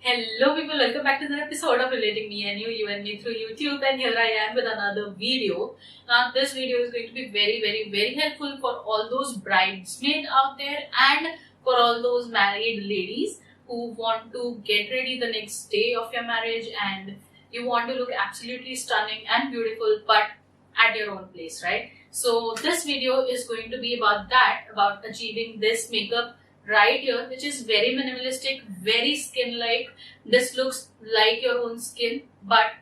Hello people, welcome back to another episode of Relating Me and You and Me through YouTube, and here I am with another video. Now this video is going to be very helpful for all those bridesmaids out there and for all those married ladies who want to get ready the next day of your marriage and you want to look absolutely stunning and beautiful but at your own place, right? So this video is going to be about that, about achieving this makeup right here, which is very minimalistic, very skin-like. This looks like your own skin, but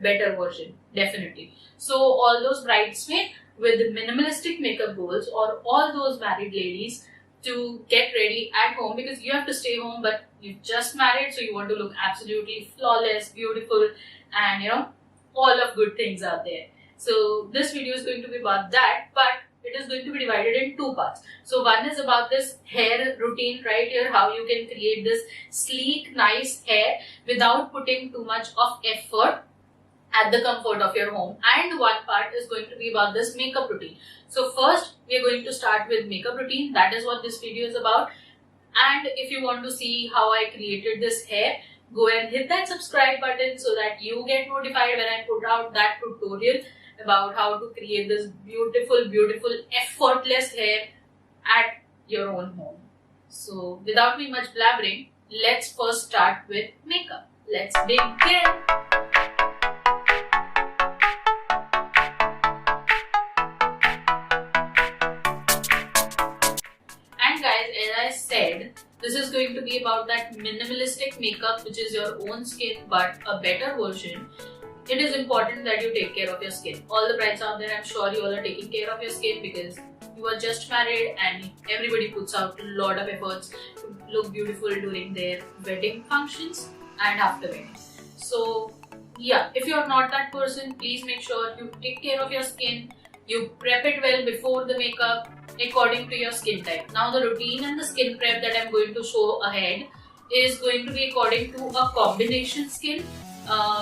better version, definitely. So all those bridesmaids with minimalistic makeup goals, or all those married ladies to get ready at home, because you have to stay home, but you just married, so you want to look absolutely flawless, beautiful, and all of good things out there. So this video is going to be about that, but it is going to be divided in two parts. So one is about this hair routine right here, how you can create this sleek, nice hair without putting too much of effort at the comfort of your home. And one part is going to be about this makeup routine. So first, we are going to start with makeup routine. That is what this video is about. And if you want to see how I created this hair, go and hit that subscribe button so that you get notified when I put out that tutorial about how to create this beautiful, effortless hair at your own home. So without me much blabbering, let's first start with makeup. Let's begin. And guys, as I said, this is going to be about that minimalistic makeup, which is your own skin but a better version. It is important that you take care of your skin. All the brides out there, I'm sure you all are taking care of your skin because you are just married and everybody puts out a lot of efforts to look beautiful during their wedding functions and after wedding. So yeah, if you're not that person, please make sure you take care of your skin. You prep it well before the makeup according to your skin type. Now the routine and the skin prep that I'm going to show ahead is going to be according to a combination skin.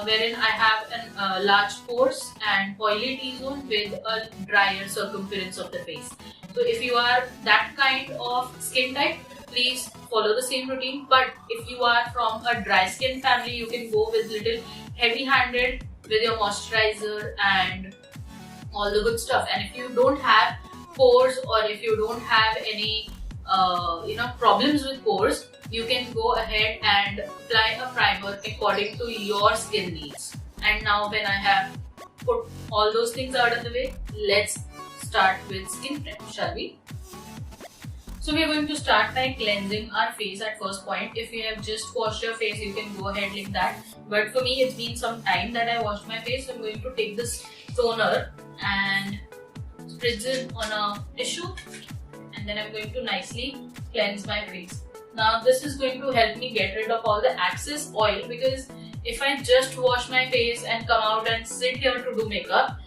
Wherein I have large pores and oily T-zone with a drier circumference of the face. So if you are that kind of skin type, please follow the same routine. But if you are from a dry skin family, you can go with little heavy-handed with your moisturizer and all the good stuff. And if you don't have pores, or if you don't have any problems with pores, you can go ahead and apply a primer according to your skin needs. And now when I have put all those things out of the way, let's start with skin prep, shall we? So we are going to start by cleansing our face at first point. If you have just washed your face, you can go ahead like that. But for me, it's been some time that I washed my face, so I'm going to take this toner and spritz it on a tissue, and then I'm going to nicely cleanse my face. Now this is going to help me get rid of all the excess oil, because if I just wash my face and come out and sit here to do makeup,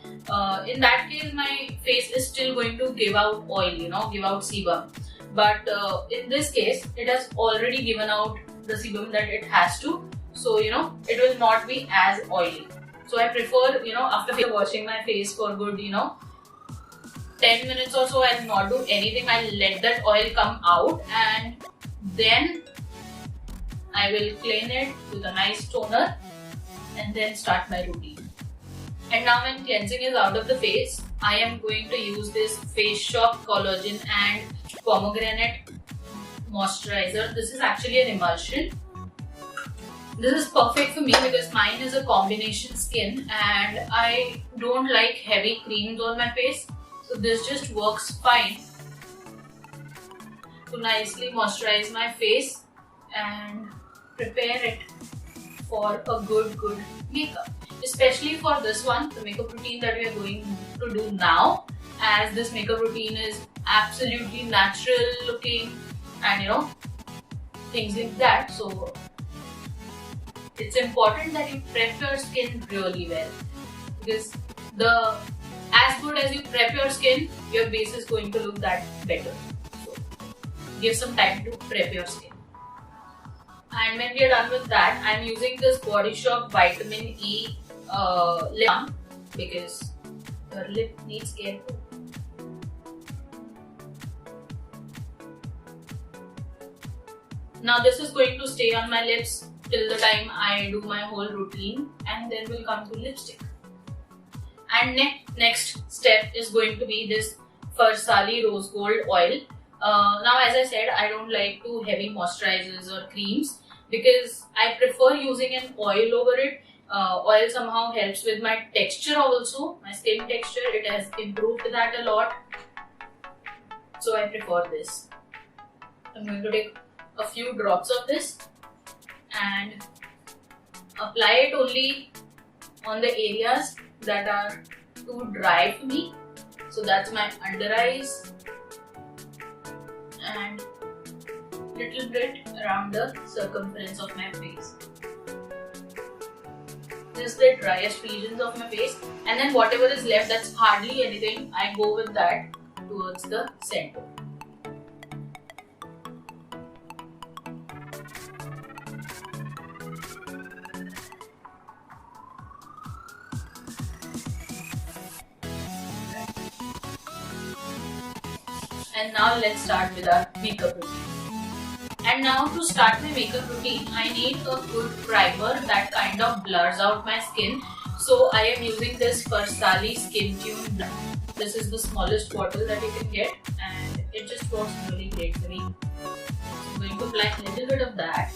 in that case my face is still going to give out oil, give out sebum. But in this case, it has already given out the sebum that it has to, so it will not be as oily. So I prefer, after washing my face for good, 10 minutes or so, I'll not do anything. I'll let that oil come out and then I will clean it with a nice toner and then start my routine. And now when cleansing is out of the face, I am going to use this Faceshop Collagen and Pomegranate moisturizer. This is actually an emulsion. This is perfect for me because mine is a combination skin and I don't like heavy creams on my face. So this just works fine to nicely moisturize my face and prepare it for a good makeup. Especially for this one, the makeup routine that we are going to do now, as this makeup routine is absolutely natural looking and things like that. So it's important that you prep your skin really well, because as good as you prep your skin, your base is going to look that better. So give some time to prep your skin. And when we are done with that, I am using this Body Shop Vitamin E lip balm because your lip needs care. Now this is going to stay on my lips till the time I do my whole routine, and then we'll come to lipstick. And next step is going to be this Farsali Rose Gold Oil. Now as I said, I don't like too heavy moisturizers or creams because I prefer using an oil over it. Oil somehow helps with my texture also, my skin texture. It has improved that a lot. So I prefer this. I'm going to take a few drops of this and apply it only on the areas that are too dry for me. So that's my under eyes and little bit around the circumference of my face. This is the driest regions of my face, and then whatever is left, that's hardly anything, I go with that towards the center. And now let's start with our makeup routine. And now to start my makeup routine, I need a good primer that kind of blurs out my skin. So I am using this Farsali Skin Tune. This is the smallest bottle that you can get, and it just works really great for me. I'm going to apply a little bit of that.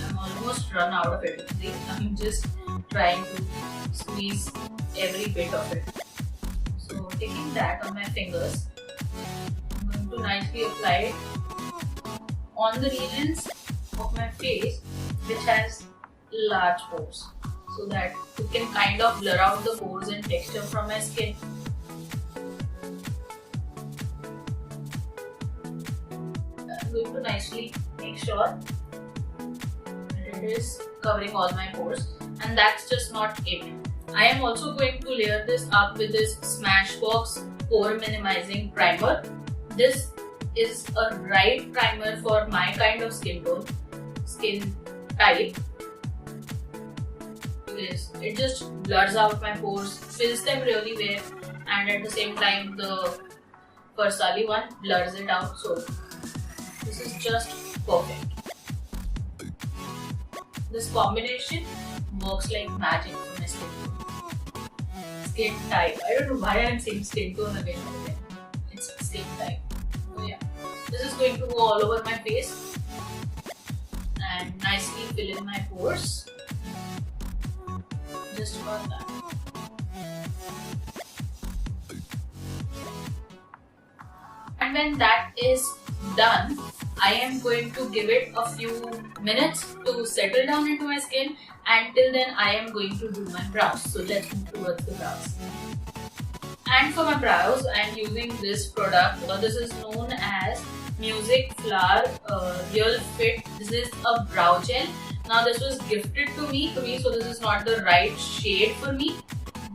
I'm almost run out of it. I'm just trying to squeeze every bit of it. So taking that on my fingers, I'm going to nicely apply it on the regions of my face which has large pores, so that it can kind of blur out the pores and texture from my skin. I'm going to nicely make sure that it is covering all my pores, and that's just not it. I am also going to layer this up with this Smashbox Pore Minimizing Primer. This is a right primer for my kind of skin type, because it just blurs out my pores, fills them really well, and at the same time the Farsali one blurs it out. So this is just perfect. This combination works like magic for my skin type. I don't know why I'm saying skin tone again. It's skin type. So yeah, this is going to go all over my face and nicely fill in my pores. Just for that. And when that is done, I am going to give it a few minutes to settle down into my skin. Until then, I am going to do my brows. So let's move towards the brows. And for my brows, I am using this product. This is known as Music Flower Real Fit. This is a brow gel. Now this was gifted to me, so this is not the right shade for me.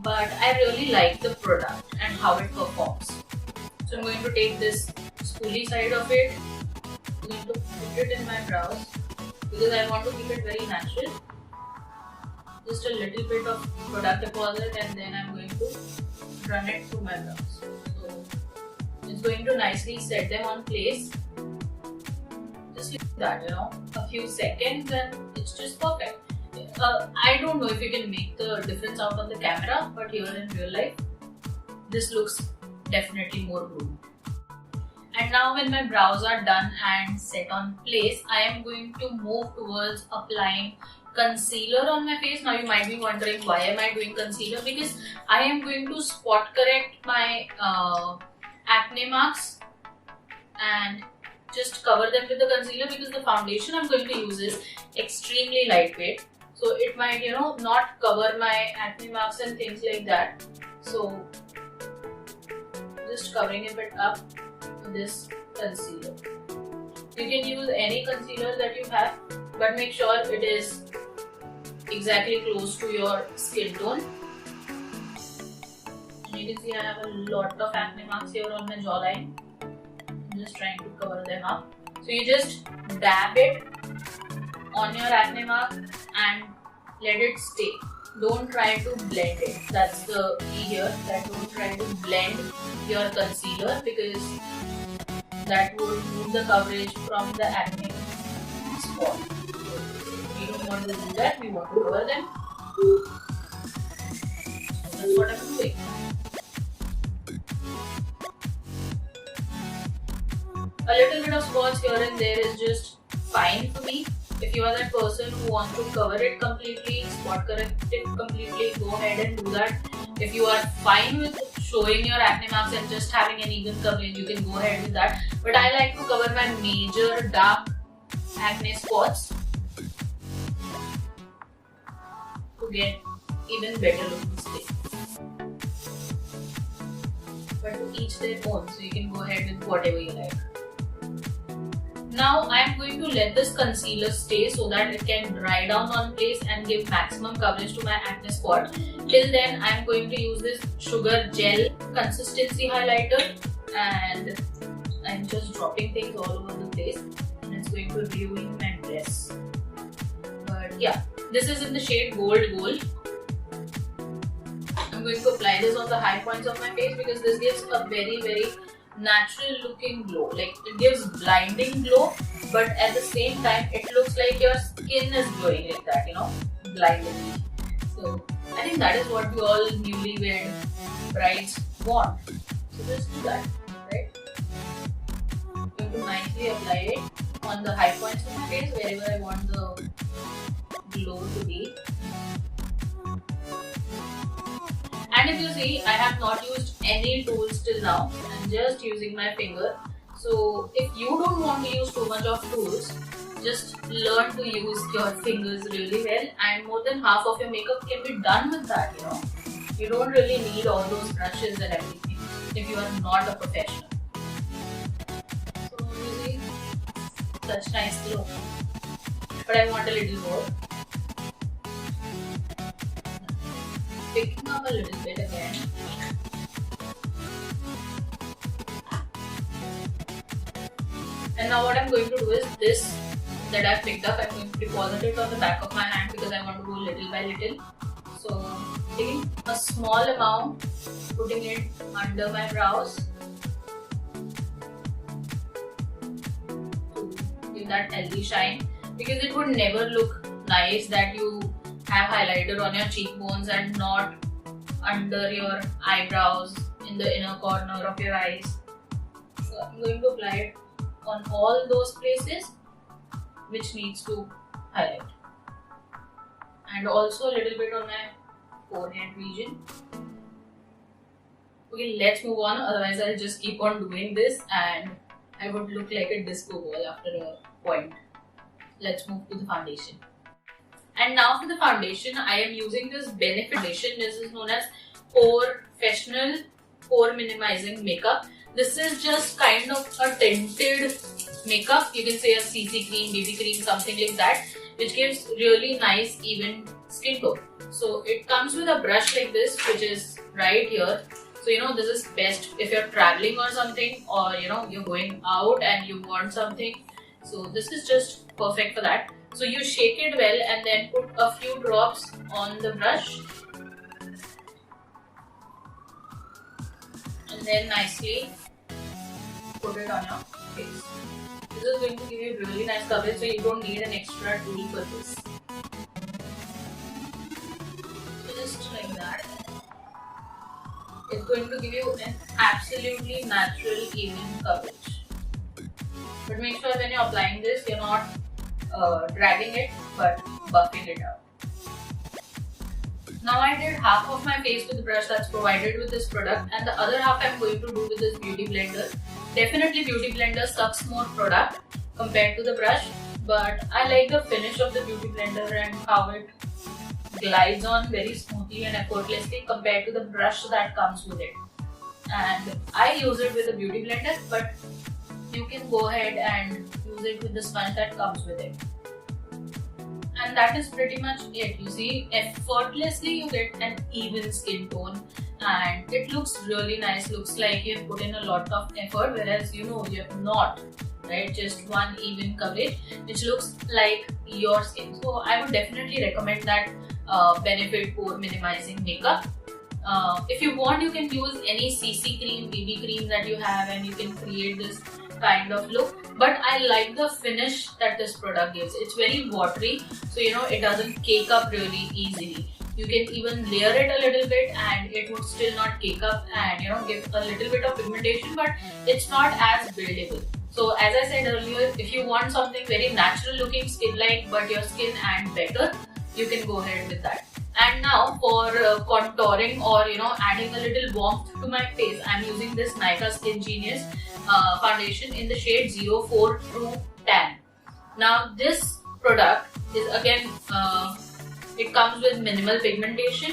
But I really like the product and how it performs. So I'm going to take this spoolie side of it. I'm going to put it in my brows because I want to keep it very natural. Just a little bit of product deposit, and then I'm going to run it through my brows. So it's going to nicely set them on place. Just like that, a few seconds, and it's just perfect. I don't know if you can make the difference out on the camera, but here in real life, this looks definitely more groomed. And now when my brows are done and set on place, I am going to move towards applying concealer on my face. Now you might be wondering, why am I doing concealer? Because I am going to spot correct my acne marks and just cover them with the concealer, because the foundation I'm going to use is extremely lightweight. So it might, not cover my acne marks and things like that. So just covering a bit up with this concealer. You can use any concealer that you have, but make sure it is exactly close to your skin tone. And you can see I have a lot of acne marks here on my jawline. I'm just trying to cover them up. So you just dab it on your acne mark and let it stay. Don't try to blend it. That's the key here, that don't try to blend your concealer, because that would remove the coverage from the acne spot. We don't want to do that, we want to cover them. That's what I'm doing. A little bit of spots here and there is just fine for me. If you are that person who wants to cover it completely, spot correct it completely, go ahead and do that. If you are fine with showing your acne marks and just having an even coverage, you can go ahead with that. But I like to cover my major dark acne spots to get even better looking skin. But to each their own, so you can go ahead with whatever you like. Now I am going to let this concealer stay so that it can dry down on place and give maximum coverage to my acne spot. Till then I am going to use this sugar gel consistency highlighter, and I am just dropping things all over the place and it's going to ruin my dress. But yeah, this is in the shade Gold Gold. I'm going to apply this on the high points of my face because this gives a very natural looking glow. Like, it gives blinding glow, but at the same time it looks like your skin is glowing like that, you know, blindingly. So I think that is what we all newlywed brides want. So just do that, right? I'm going to nicely apply it on the high points of my face, wherever I want the glow to be. And if you see, I have not used any tools till now. I'm just using my finger. So if you don't want to use too much of tools, just learn to use your fingers really well, and more than half of your makeup can be done with that, you know. You don't really need all those brushes and everything if you are not a professional. So you see, such nice glow. But I want a little more. Picking up a little bit again. And now what I'm going to do is this that I've picked up, I'm going to deposit it on the back of my hand because I want to go little by little. So taking a small amount, putting it under my brows to give that healthy shine, because it would never look nice that you have highlighter on your cheekbones and not under your eyebrows in the inner corner of your eyes. So I'm going to apply it on all those places which needs to highlight, and also a little bit on my forehead region. Okay, let's move on, otherwise I'll just keep on doing this and I would look like a disco ball after a point. Let's move to the foundation. And now for the foundation, I am using this Benefit foundation. This is known as Porefessional Pore Minimizing Makeup. This is just kind of a tinted makeup. You can say a CC cream, BB cream, something like that, which gives really nice even skin tone. So it comes with a brush like this, which is right here. So you know, this is best if you're traveling or something, or you know, you're going out and you want something. So this is just perfect for that. So you shake it well and then put a few drops on the brush and then nicely put it on your face. This is going to give you really nice coverage, so you don't need an extra tool for this. So just like that. It's going to give you an absolutely natural even coverage. But make sure when you're applying this, you're not dragging it but buffing it out. Now I did half of my face with the brush that's provided with this product, and the other half I'm going to do with this beauty blender. Definitely beauty blender sucks more product compared to the brush, but I like the finish of the beauty blender and how it glides on very smoothly and effortlessly compared to the brush that comes with it. And I use it with the beauty blender, but you can go ahead and use it with the sponge that comes with it. And that is pretty much it. You see, effortlessly you get an even skin tone and it looks really nice. Looks like you've put in a lot of effort, whereas you know you have not, right? Just one even coverage which looks like your skin. So I would definitely recommend that Benefit Pore Minimizing Makeup. If you want, you can use any CC cream, BB cream that you have, and you can create this kind of look, but I like the finish that this product gives. It's very watery, so you know, it doesn't cake up really easily. You can even layer it a little bit and it would still not cake up and you know, give a little bit of pigmentation, but it's not as buildable. So as I said earlier, if you want something very natural looking, skin-like but your skin and better, you can go ahead with that. And now for contouring or you know, adding a little warmth to my face, I'm using this Nykaa Skin Genius foundation in the shade 04 True Tan. Now this product is again, it comes with minimal pigmentation,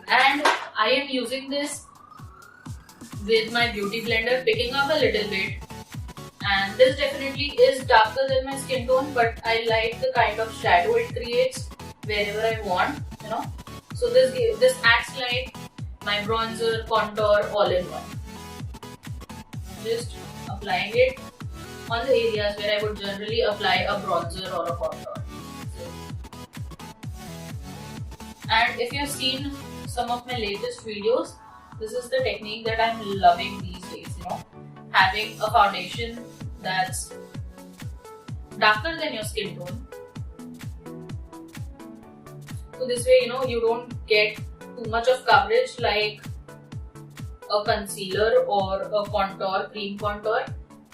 and I am using this with my beauty blender, picking up a little bit. And this definitely is darker than my skin tone, but I like the kind of shadow it creates wherever I want, you know. So this acts like my bronzer, contour, all in one. Just applying it on the areas where I would generally apply a bronzer or a contour. And if you've seen some of my latest videos, this is the technique that I'm loving these days, you know. Having a foundation that's darker than your skin tone. So this way, you know, you don't get too much of coverage like a concealer or a contour, cream contour,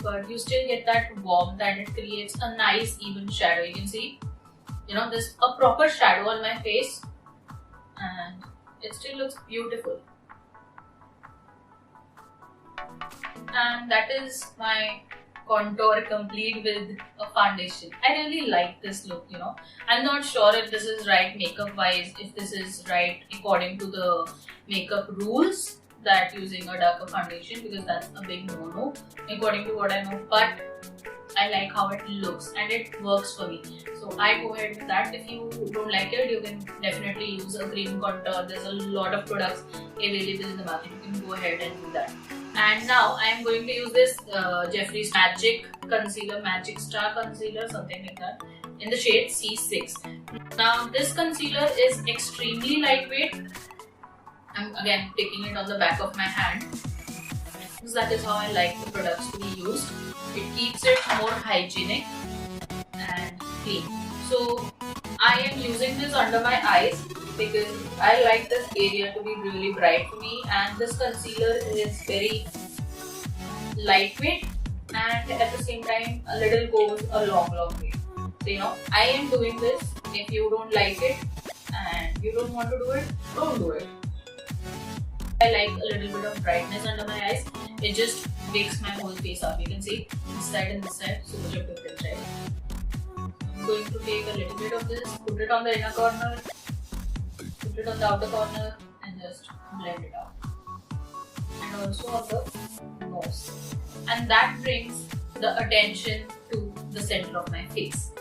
but you still get that warmth and it creates a nice even shadow. You can see, you know, there's a proper shadow on my face and it still looks beautiful. And that is my contour complete with a foundation. I really like this look, you know. I'm not sure if this is right makeup wise, if this is right according to the makeup rules that using a darker foundation, because that's a big no-no according to what I know, but I like how it looks and it works for me. So I go ahead with that. If you don't like it, you can definitely use a cream contour. There's a lot of products available in the market. You can go ahead and do that. And now I am going to use this Jeffree's Magic Concealer, Magic Star Concealer, something like that, in the shade C6. Now this concealer is extremely lightweight. I'm again taking it on the back of my hand, because that is how I like the products to be used. It keeps it more hygienic and clean. So I am using this under my eyes because I like this area to be really bright for me, and this concealer is very lightweight and at the same time a little goes a long way. So you know, I am doing this. If you don't like it and you don't want to do it, don't do it. I like a little bit of brightness under my eyes. It just wakes my whole face up. You can see this side and this side, so much of difference, right? I'm going to take a little bit of this, put it on the inner corner, put it on the outer corner, and just blend it out. And also on the nose. And that brings the attention to the center of my face.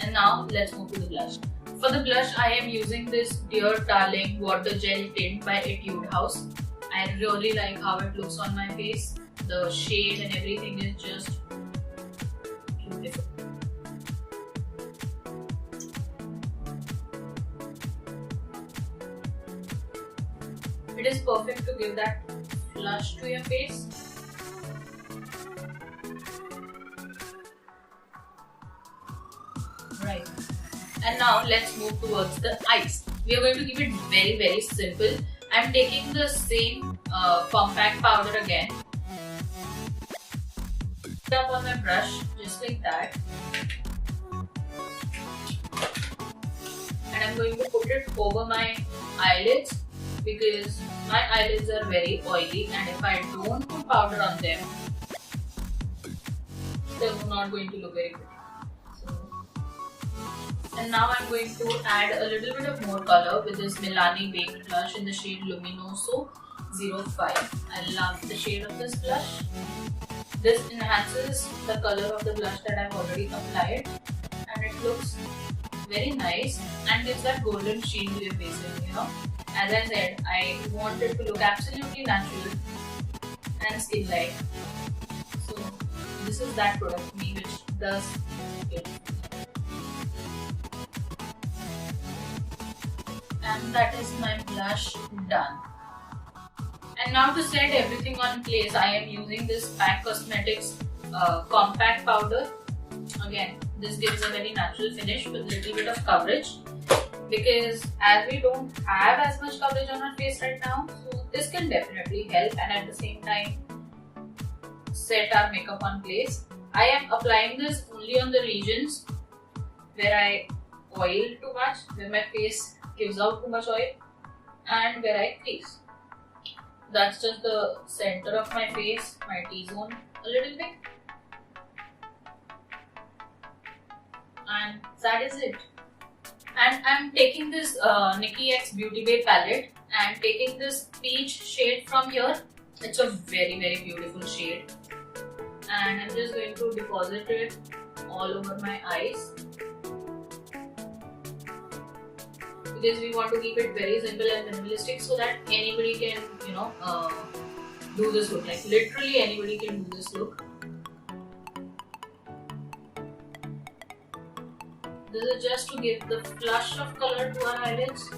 And now let's move to the blush. For the blush, I am using this Dear Darling Water Gel Tint by Etude House. I really like how it looks on my face. The shade and everything is just beautiful. It is perfect to give that flush to your face. Right. And now let's move towards the eyes. We are going to keep it very simple. I'm taking the same compact powder again. Put it up on my brush just like that. And I'm going to put it over my eyelids because my eyelids are very oily, and if I don't put powder on them, they're not going to look very pretty. And now I'm going to add a little bit of more color with this Milani Baked Blush in the shade Luminoso 05. I love the shade of this blush. This enhances the color of the blush that I've already applied, and it looks very nice and gives that golden sheen to your face, you know. As I said, I want it to look absolutely natural and skin-like. So this is that product for me which does it. And that is my blush done. And now to set everything on place, I am using this Pac Cosmetics compact powder. Again, this gives a very natural finish with little bit of coverage, because as we don't have as much coverage on our face right now, so this can definitely help and at the same time set our makeup on place. I am applying this only on the regions where I oil too much, where my face gives out too much oil, and where I crease. That's just the center of my face, my T-zone a little bit. And that is it. And I'm taking this Nikkie X Beauty Bay palette and taking this peach shade from here. It's a very beautiful shade. And I'm just going to deposit it all over my eyes. Because we want to keep it very simple and minimalistic so that anybody can, do this look. Like literally anybody can do this look. This is just to give the flush of color to our eyelids.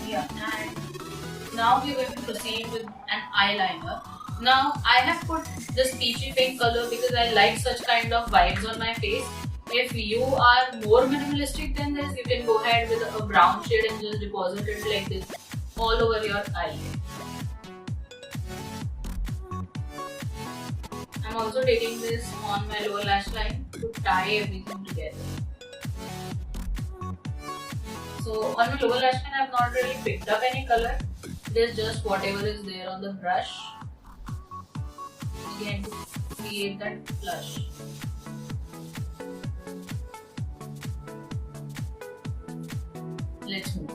Yeah, and now we're going to proceed with an eyeliner. Now I have put this peachy pink color because I like such kind of vibes on my face. If you are more minimalistic than this, you can go ahead with a brown shade and just deposit it like this all over your eyelid. I'm also taking this on my lower lash line to tie everything together. So on my lower lash line, I have not really picked up any color. It is just whatever is there on the brush. Again, to create that flush. Let's move.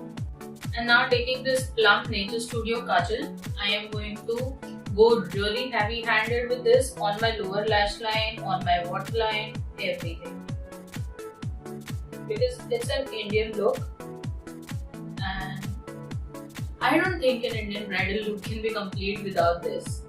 And now taking this Plum Nature Studio Kajal, I am going to go really heavy handed with this on my lower lash line, on my waterline, everything. Because it's an Indian look and I don't think an Indian bridal look can be complete without this.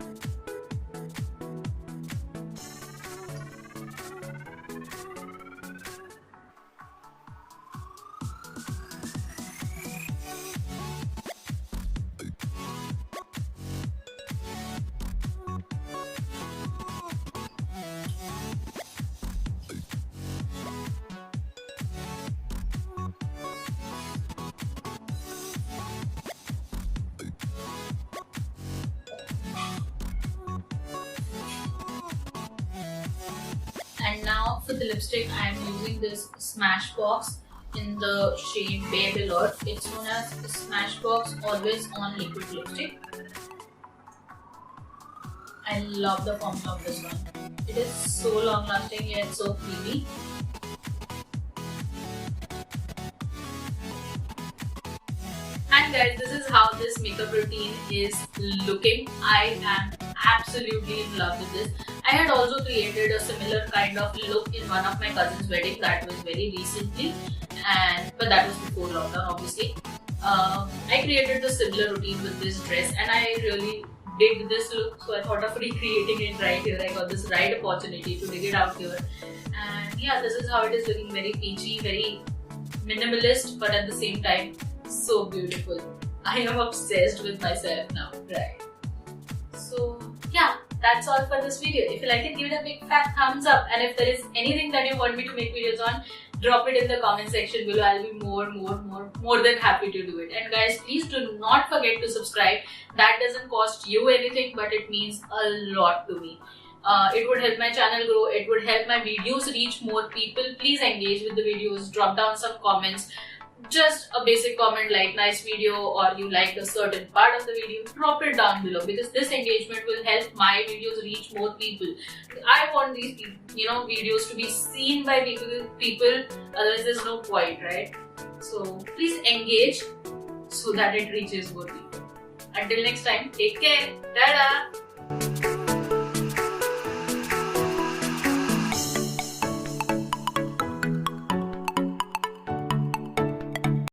And now for the lipstick, I am using this Smashbox in the shade Baby Lord. It's known as Smashbox Always On Liquid Lipstick. I love the formula of this one. It is so long lasting yet so creamy. And guys, this is how this makeup routine is looking. I am absolutely in love with this. I had also created a similar kind of look in one of my cousin's wedding that was very recently, but that was before lockdown obviously. I created the similar routine with this dress and I really dig this look, so I thought of recreating it right here. I got this right opportunity to dig it out here, and yeah, this is how it is looking. Very peachy, very minimalist, but at the same time so beautiful. I am obsessed with myself now, right? So yeah, that's all for this video. If you like it, give it a big fat thumbs up, and if there is anything that you want me to make videos on, drop it in the comment section below. I'll be more than happy to do it. And guys, please do not forget to subscribe. That doesn't cost you anything, but it means a lot to me. It would help my channel grow. It would help my videos reach more people. Please engage with the videos. Drop down some comments. Just a basic comment like nice video or you liked a certain part of the video. Drop it down below because this engagement will help my videos reach more people. I want these videos to be seen by people. Otherwise there's no point, right? So please engage so that it reaches more people. Until next time, take care. Tada!